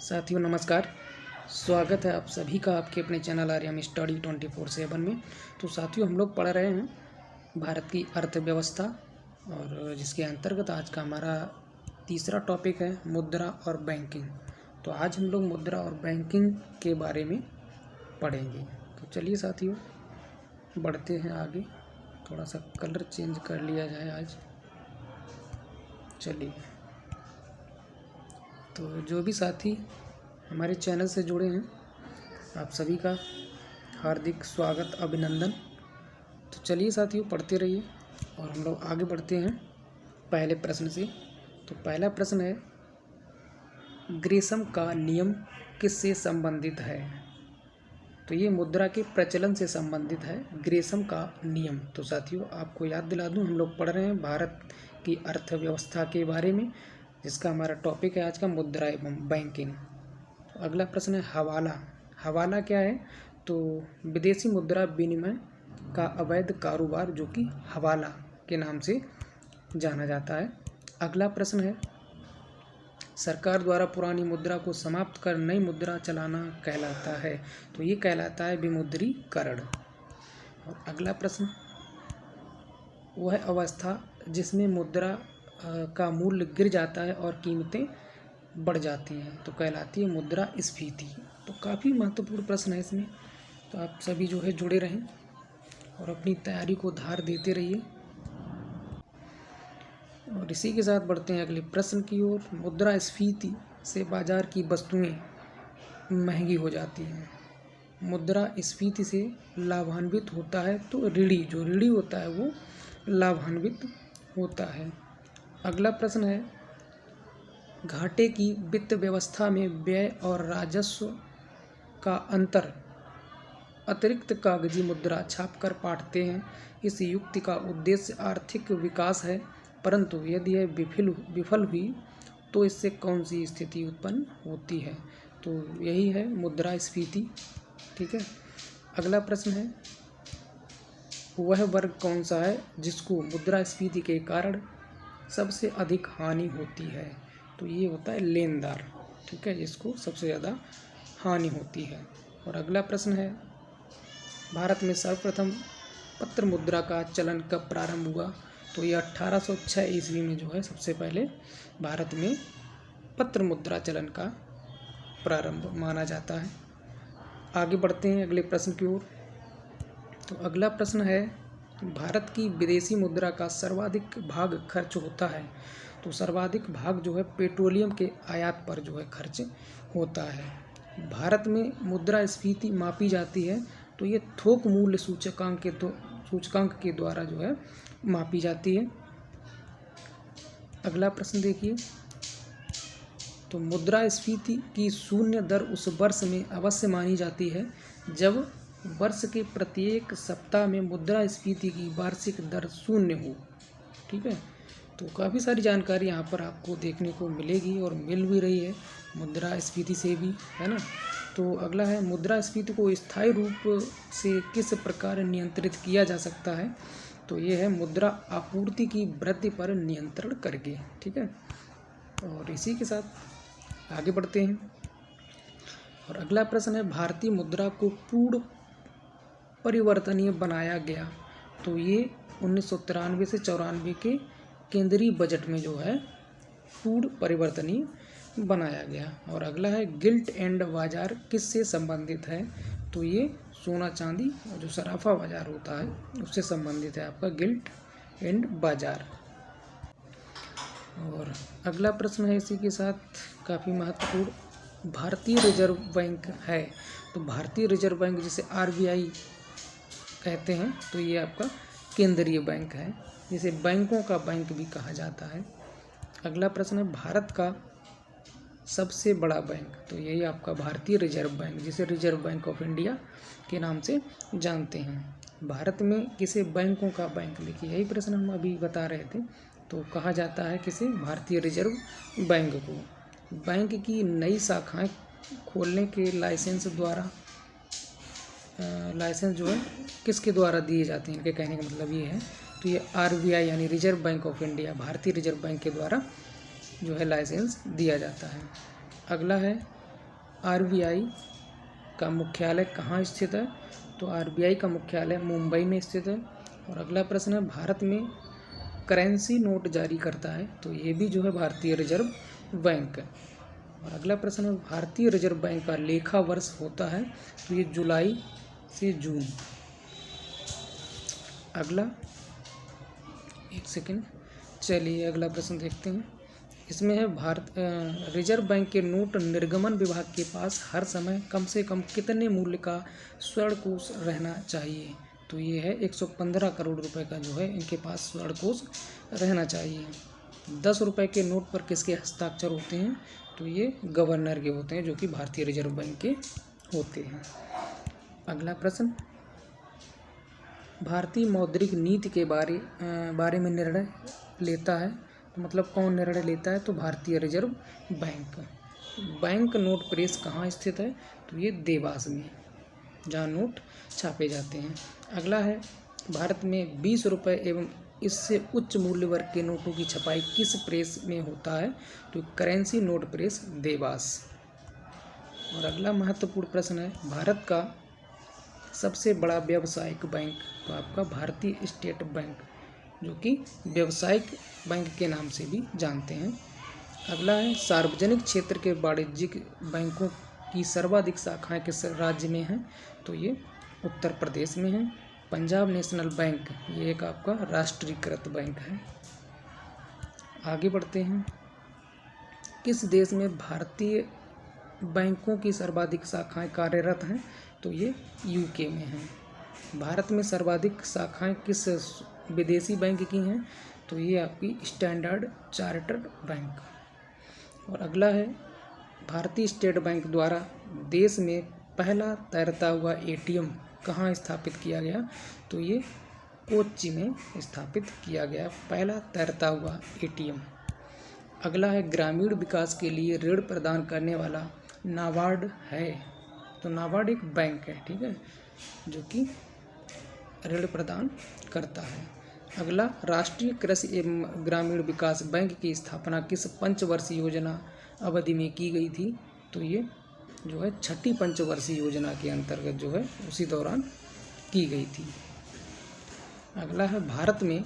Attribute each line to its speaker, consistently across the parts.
Speaker 1: साथियों नमस्कार। स्वागत है आप सभी का आपके अपने चैनल आर्यम स्टडी 24/7 में। तो साथियों हम लोग पढ़ रहे हैं भारत की अर्थव्यवस्था और जिसके अंतर्गत आज का हमारा तीसरा टॉपिक है मुद्रा और बैंकिंग। तो आज हम लोग मुद्रा और बैंकिंग के बारे में पढ़ेंगे। तो चलिए साथियों बढ़ते हैं आगे। थोड़ा सा कलर चेंज कर लिया जाए आज। चलिए, तो जो भी साथी हमारे चैनल से जुड़े हैं आप सभी का हार्दिक स्वागत, अभिनंदन। तो चलिए साथियों पढ़ते रहिए और हम लोग आगे बढ़ते हैं पहले प्रश्न से। तो पहला प्रश्न है, ग्रेसम का नियम किससे संबंधित है? तो ये मुद्रा के प्रचलन से संबंधित है, ग्रेसम का नियम। तो साथियों आपको याद दिला दूं, हम लोग पढ़ रहे हैं भारत की अर्थव्यवस्था के बारे में, जिसका हमारा टॉपिक है आज का मुद्रा एवं बैंकिंग। तो अगला प्रश्न है हवाला। हवाला क्या है? तो विदेशी मुद्रा विनिमय का अवैध कारोबार जो कि हवाला के नाम से जाना जाता है। अगला प्रश्न है, सरकार द्वारा पुरानी मुद्रा को समाप्त कर नई मुद्रा चलाना कहलाता है। तो ये कहलाता है विमुद्रीकरण। और अगला प्रश्न, वह अवस्था जिसमें मुद्रा का मूल्य गिर जाता है और कीमतें बढ़ जाती हैं तो कहलाती है मुद्रास्फीति। तो काफ़ी महत्वपूर्ण प्रश्न है इसमें। तो आप सभी जो है जुड़े रहें और अपनी तैयारी को धार देते रहिए। और इसी के साथ बढ़ते हैं अगले प्रश्न की ओर। मुद्रास्फीति से बाजार की वस्तुएं महंगी हो जाती हैं। मुद्रास्फीति से लाभान्वित होता है तो जो ऋणी होता है वो लाभान्वित होता है। अगला प्रश्न है, घाटे की वित्त व्यवस्था में व्यय और राजस्व का अंतर अतिरिक्त कागजी मुद्रा छापकर पाटते हैं। इस युक्ति का उद्देश्य आर्थिक विकास है, परंतु यदि यह विफल हुई तो इससे कौन सी स्थिति उत्पन्न होती है? तो यही है मुद्रास्फीति। ठीक है। अगला प्रश्न है, वह वर्ग कौन सा है जिसको मुद्रास्फीति के कारण सबसे अधिक हानि होती है? तो ये होता है लेनदार। ठीक है, जिसको सबसे ज़्यादा हानि होती है। और अगला प्रश्न है, भारत में सर्वप्रथम पत्र मुद्रा का चलन कब प्रारंभ हुआ? तो ये 1806 ईस्वी में जो है सबसे पहले भारत में पत्र मुद्रा चलन का प्रारंभ माना जाता है। आगे बढ़ते हैं अगले प्रश्न की ओर। तो अगला प्रश्न है, भारत की विदेशी मुद्रा का सर्वाधिक भाग खर्च होता है। तो सर्वाधिक भाग जो है पेट्रोलियम के आयात पर जो है खर्च होता है। भारत में मुद्रास्फीति मापी जाती है तो ये थोक मूल्य सूचकांक के द्वारा जो है मापी जाती है। अगला प्रश्न देखिए, तो मुद्रास्फीति की शून्य दर उस वर्ष में अवश्य मानी जाती है जब वर्ष के प्रत्येक सप्ताह में मुद्रास्फीति की वार्षिक दर शून्य हो। ठीक है, तो काफ़ी सारी जानकारी यहाँ पर आपको देखने को मिलेगी और मिल भी रही है मुद्रास्फीति से भी, है ना। तो अगला है, मुद्रास्फीति को स्थायी रूप से किस प्रकार नियंत्रित किया जा सकता है? तो ये है मुद्रा आपूर्ति की वृद्धि पर नियंत्रण करके। ठीक है, और इसी के साथ आगे बढ़ते हैं। और अगला प्रश्न है, भारतीय मुद्रा को पूर्ण परिवर्तनीय बनाया गया। तो ये 1993 से 94 के केंद्रीय बजट में जो है पूर्ण परिवर्तनीय बनाया गया। और अगला है, गिल्ट एंड बाजार किससे संबंधित है? तो ये सोना चांदी और जो सराफा बाजार होता है उससे संबंधित है आपका गिल्ट एंड बाजार। और अगला प्रश्न है इसी के साथ काफ़ी महत्वपूर्ण, भारतीय रिजर्व बैंक है। तो भारतीय रिजर्व बैंक जिसे RBI कहते हैं, तो ये आपका केंद्रीय बैंक है, जिसे बैंकों का बैंक भी कहा जाता है। अगला प्रश्न है, भारत का सबसे बड़ा बैंक। तो यही आपका भारतीय रिजर्व बैंक, जिसे रिजर्व बैंक ऑफ इंडिया के नाम से जानते हैं। भारत में किसे बैंकों का बैंक, देखिए यही प्रश्न हम अभी बता रहे थे। तो कहा जाता है किसे? भारतीय रिजर्व बैंक को। बैंक की नई शाखाएं खोलने के लाइसेंस जो है किसके द्वारा दिए जाते हैं? इनके कहने का मतलब ये है, तो ये RBI यानी रिजर्व बैंक ऑफ इंडिया, भारतीय रिजर्व बैंक के द्वारा जो है लाइसेंस दिया जाता है। अगला है, आरबीआई का मुख्यालय कहाँ स्थित है? तो आरबीआई का मुख्यालय मुंबई में स्थित है। और अगला प्रश्न है, भारत में करेंसी नोट जारी करता है? तो ये भी जो है भारतीय रिजर्व बैंक है। और अगला प्रश्न है, भारतीय रिजर्व बैंक का लेखा वर्ष होता है? तो ये जुलाई से जून। अगला एक सेकेंड, चलिए अगला प्रश्न देखते हैं। इसमें है, रिजर्व बैंक के नोट निर्गमन विभाग के पास हर समय कम से कम कितने मूल्य का स्वर्ण कोष रहना चाहिए? तो ये है 115 करोड़ रुपए का जो है इनके पास स्वर्ण कोष रहना चाहिए। 10 रुपए के नोट पर किसके हस्ताक्षर होते हैं? तो ये गवर्नर के होते हैं, जो कि भारतीय रिजर्व बैंक के होते हैं। अगला प्रश्न, भारतीय मौद्रिक नीति के बारे में निर्णय लेता है? तो मतलब कौन निर्णय लेता है? तो भारतीय reserve bank. Bank note press कहाँ स्थित है? तो ये देवास में, जहाँ नोट छापे जाते हैं। अगला है, भारत में 20 रुपये एवं इससे उच्च मूल्य वर्ग के नोटों की छपाई किस प्रेस में होता है? तो करेंसी नोट प्रेस, देवास। और अगला महत्वपूर्ण प्रश्न है, भारत का सबसे बड़ा व्यावसायिक बैंक? तो आपका भारतीय स्टेट बैंक, जो कि व्यावसायिक बैंक के नाम से भी जानते हैं। अगला है, सार्वजनिक क्षेत्र के वाणिज्यिक बैंकों की सर्वाधिक शाखाएं किस राज्य में हैं? तो ये उत्तर प्रदेश में है। पंजाब नेशनल बैंक, ये एक आपका राष्ट्रीयकृत बैंक है। आगे बढ़ते हैं, किस देश में भारतीय बैंकों की सर्वाधिक शाखाएं कार्यरत हैं? तो ये यूके में हैं। भारत में सर्वाधिक शाखाएं किस विदेशी बैंक की हैं? तो ये आपकी स्टैंडर्ड चार्टर्ड बैंक। और अगला है, भारतीय स्टेट बैंक द्वारा देश में पहला तैरता हुआ एटीएम कहाँ स्थापित किया गया? तो ये कोच्चि में स्थापित किया गया पहला तैरता हुआ एटीएम। अगला है, ग्रामीण विकास के लिए ऋण प्रदान करने वाला नाबार्ड है? तो नाबार्ड एक बैंक है, ठीक है, जो कि ऋण प्रदान करता है। अगला, राष्ट्रीय कृषि एवं ग्रामीण विकास बैंक की स्थापना किस पंचवर्षीय योजना अवधि में की गई थी? तो ये जो है छठी पंचवर्षीय योजना के अंतर्गत जो है उसी दौरान की गई थी। अगला है, भारत में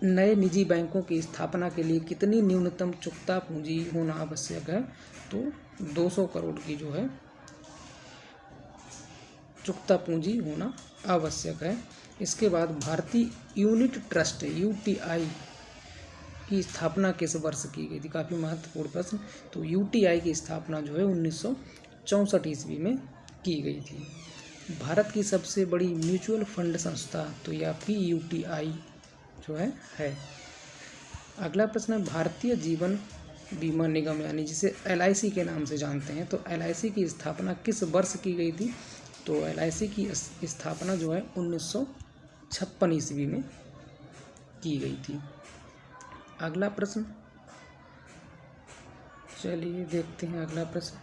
Speaker 1: नए निजी बैंकों की स्थापना के लिए कितनी न्यूनतम चुकता पूंजी होना आवश्यक है? तो 200 करोड़ की जो है चुकता पूंजी होना आवश्यक है। इसके बाद भारतीय यूनिट ट्रस्ट यूटीआई की स्थापना किस वर्ष की गई थी? काफ़ी महत्वपूर्ण प्रश्न। तो यूटीआई की स्थापना जो है 1964 ईस्वी में की गई थी। भारत की सबसे बड़ी म्यूचुअल फंड संस्था, तो ये आपकी यूटीआई जो है। अगला प्रश्न है, भारतीय जीवन बीमा निगम यानी जिसे एलआईसी के नाम से जानते हैं, तो एलआईसी की स्थापना किस वर्ष की गई थी? तो एलआईसी की स्थापना जो है 1956 ईस्वी में की गई थी। अगला प्रश्न, चलिए देखते हैं अगला प्रश्न।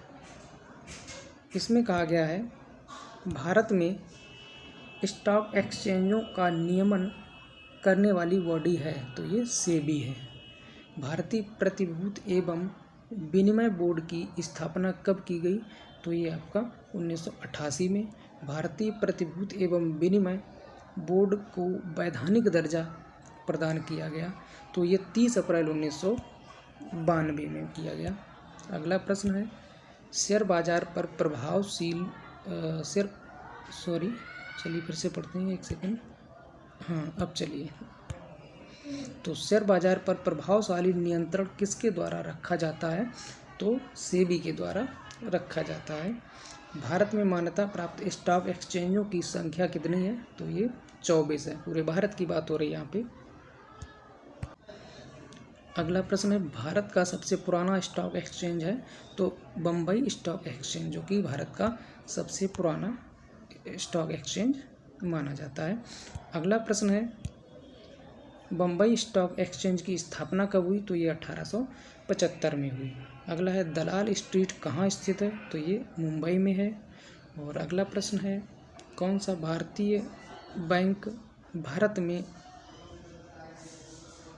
Speaker 1: इसमें कहा गया है, भारत में स्टॉक एक्सचेंजों का नियमन करने वाली बॉडी है? तो ये सेबी है। भारतीय प्रतिभूति एवं विनिमय बोर्ड की स्थापना कब की गई? तो ये आपका 1988 में। भारतीय प्रतिभूति एवं विनिमय बोर्ड को वैधानिक दर्जा प्रदान किया गया, तो ये 30 अप्रैल 1992 में किया गया। अगला प्रश्न है, शेयर बाजार पर प्रभावशील चलिए फिर से पढ़ते हैं, एक सेकंड। हाँ, अब चलिए। तो शेयर बाजार पर प्रभावशाली नियंत्रण किसके द्वारा रखा जाता है? तो सेबी के द्वारा रखा जाता है। भारत में मान्यता प्राप्त स्टॉक एक्सचेंजों की संख्या कितनी है? तो ये 24 है। पूरे भारत की बात हो रही है यहाँ पे। अगला प्रश्न है, भारत का सबसे पुराना स्टॉक एक्सचेंज है? तो बम्बई स्टॉक एक्सचेंज, जो कि भारत का सबसे पुराना स्टॉक एक्सचेंज माना जाता है। अगला प्रश्न है, बम्बई स्टॉक एक्सचेंज की स्थापना कब हुई? तो ये 1875 में हुई। अगला है, दलाल स्ट्रीट कहाँ स्थित है? तो ये मुंबई में है। और अगला प्रश्न है, कौन सा भारतीय बैंक भारत में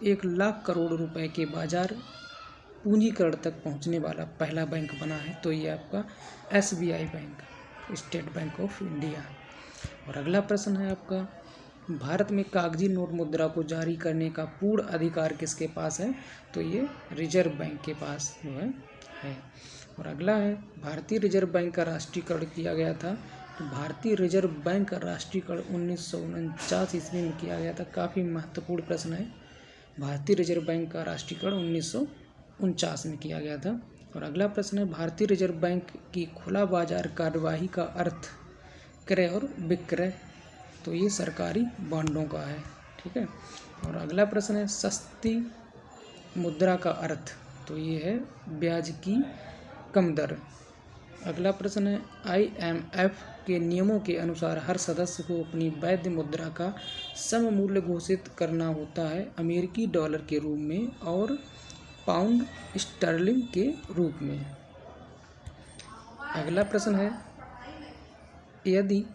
Speaker 1: 1 लाख करोड़ रुपए के बाजार पूंजीकरण तक पहुंचने वाला पहला बैंक बना है, तो ये आपका SBI bank, state bank of India. और अगला प्रश्न है आपका, भारत में कागजी नोट मुद्रा को जारी करने का पूर्ण अधिकार किसके पास है, तो ये रिजर्व बैंक के पास जो है। और अगला है, भारतीय रिजर्व बैंक का राष्ट्रीयकरण किया गया था, तो भारतीय रिजर्व बैंक का राष्ट्रीयकरण 1949 ईस्वी में किया गया था। काफ़ी महत्वपूर्ण प्रश्न है। भारतीय रिजर्व बैंक का राष्ट्रीयकरण 1949 में किया गया था। और अगला प्रश्न है, भारतीय रिजर्व बैंक की खुला बाजार कार्यवाही का अर्थ क्रय और विक्रय, तो ये सरकारी बॉन्डों का है, ठीक है। और अगला प्रश्न है, सस्ती मुद्रा का अर्थ, तो ये है ब्याज की कम दर। अगला प्रश्न है, IMF के नियमों के अनुसार हर सदस्य को अपनी वैध मुद्रा का सममूल्य घोषित करना होता है अमेरिकी डॉलर के रूप में और पाउंड स्टर्लिंग के रूप में। अगला प्रश्न है, यदि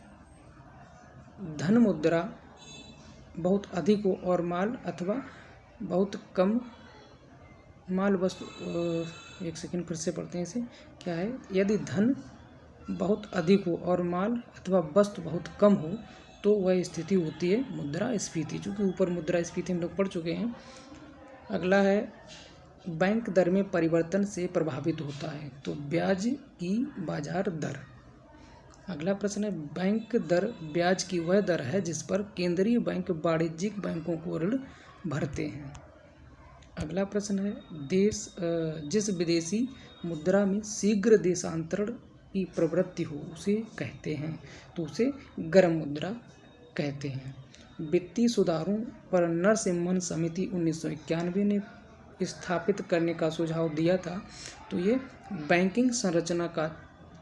Speaker 1: धन मुद्रा बहुत अधिक हो और माल अथवा बहुत कम माल वस्तु, एक सेकंड फिर से पढ़ते हैं इसे, क्या है, यदि धन बहुत अधिक हो और माल अथवा वस्तु बहुत कम हो तो वह स्थिति होती है मुद्रास्फीति, चूँकि ऊपर मुद्रास्फीति हम लोग पढ़ चुके हैं। अगला है, बैंक दर में परिवर्तन से प्रभावित होता है, तो ब्याज की बाजार दर। अगला प्रश्न है, बैंक दर ब्याज की वह दर है जिस पर केंद्रीय बैंक वाणिज्यिक बैंकों को ऋण भरते हैं। अगला प्रश्न है, जिस विदेशी मुद्रा में शीघ्र देशांतरण की प्रवृत्ति हो उसे कहते हैं, तो उसे गर्म मुद्रा कहते हैं। वित्तीय सुधारों पर नरसिम्हन समिति 1991 ने स्थापित करने का सुझाव दिया था, तो ये बैंकिंग संरचना का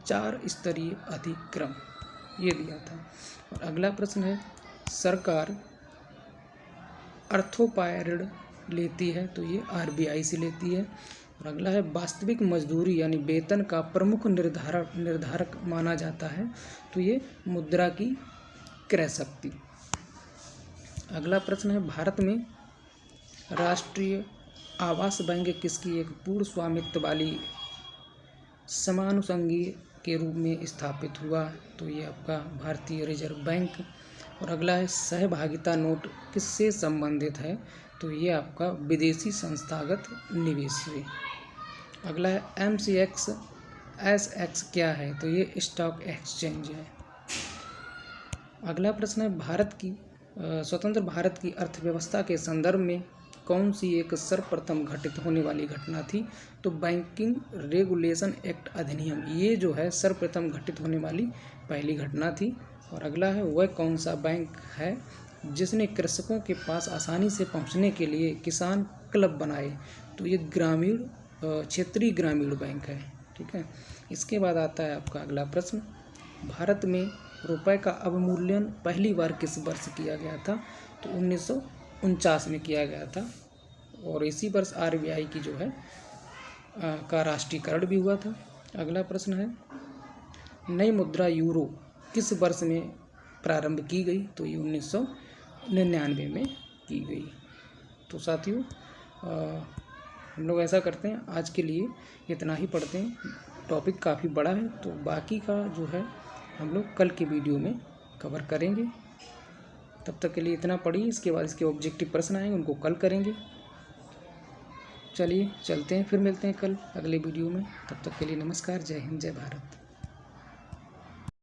Speaker 1: 4 स्तरीय अधिक्रम ये दिया था। और अगला प्रश्न है, सरकार अर्थोपाय ऋण लेती है, तो ये RBI से लेती है। और अगला है, वास्तविक मजदूरी यानी वेतन का प्रमुख निर्धारक माना जाता है, तो ये मुद्रा की क्रय शक्ति। अगला प्रश्न है, भारत में राष्ट्रीय आवास बैंक किसकी एक पूर्ण स्वामित्व वाली समानुषंगी के रूप में स्थापित हुआ, तो ये आपका भारतीय रिजर्व बैंक। और अगला है, सहभागिता नोट किससे संबंधित है, तो ये आपका विदेशी संस्थागत निवेश से। अगला है, MCX क्या है, तो ये स्टॉक एक्सचेंज है। अगला प्रश्न है, स्वतंत्र भारत की अर्थव्यवस्था के संदर्भ में कौन सी एक सर्वप्रथम घटित होने वाली घटना थी, तो बैंकिंग रेगुलेशन एक्ट अधिनियम, ये जो है सर्वप्रथम घटित होने वाली पहली घटना थी। और अगला है, वह कौन सा बैंक है जिसने कृषकों के पास आसानी से पहुंचने के लिए किसान क्लब बनाए, तो ये क्षेत्रीय ग्रामीण बैंक है, ठीक है। इसके बाद आता है आपका अगला प्रश्न, भारत में रुपए का अवमूल्यन पहली बार किस वर्ष किया गया था, तो 1949 में किया गया था। और इसी वर्ष RBI की जो है का राष्ट्रीयकरण भी हुआ था। अगला प्रश्न है, नई मुद्रा यूरो किस वर्ष में प्रारंभ की गई, तो ये 1999 में की गई। तो साथियों हम लोग ऐसा करते हैं, आज के लिए इतना ही पढ़ते हैं, टॉपिक काफ़ी बड़ा है, तो बाकी का जो है हम लोग कल के वीडियो में कवर करेंगे। तब तक के लिए इतना पढ़िए, इसके बाद इसके ऑब्जेक्टिव प्रश्न आएंगे उनको कल करेंगे। चलिए चलते हैं, फिर मिलते हैं कल अगले वीडियो में। तब तक के लिए नमस्कार, जय हिंद, जय भारत।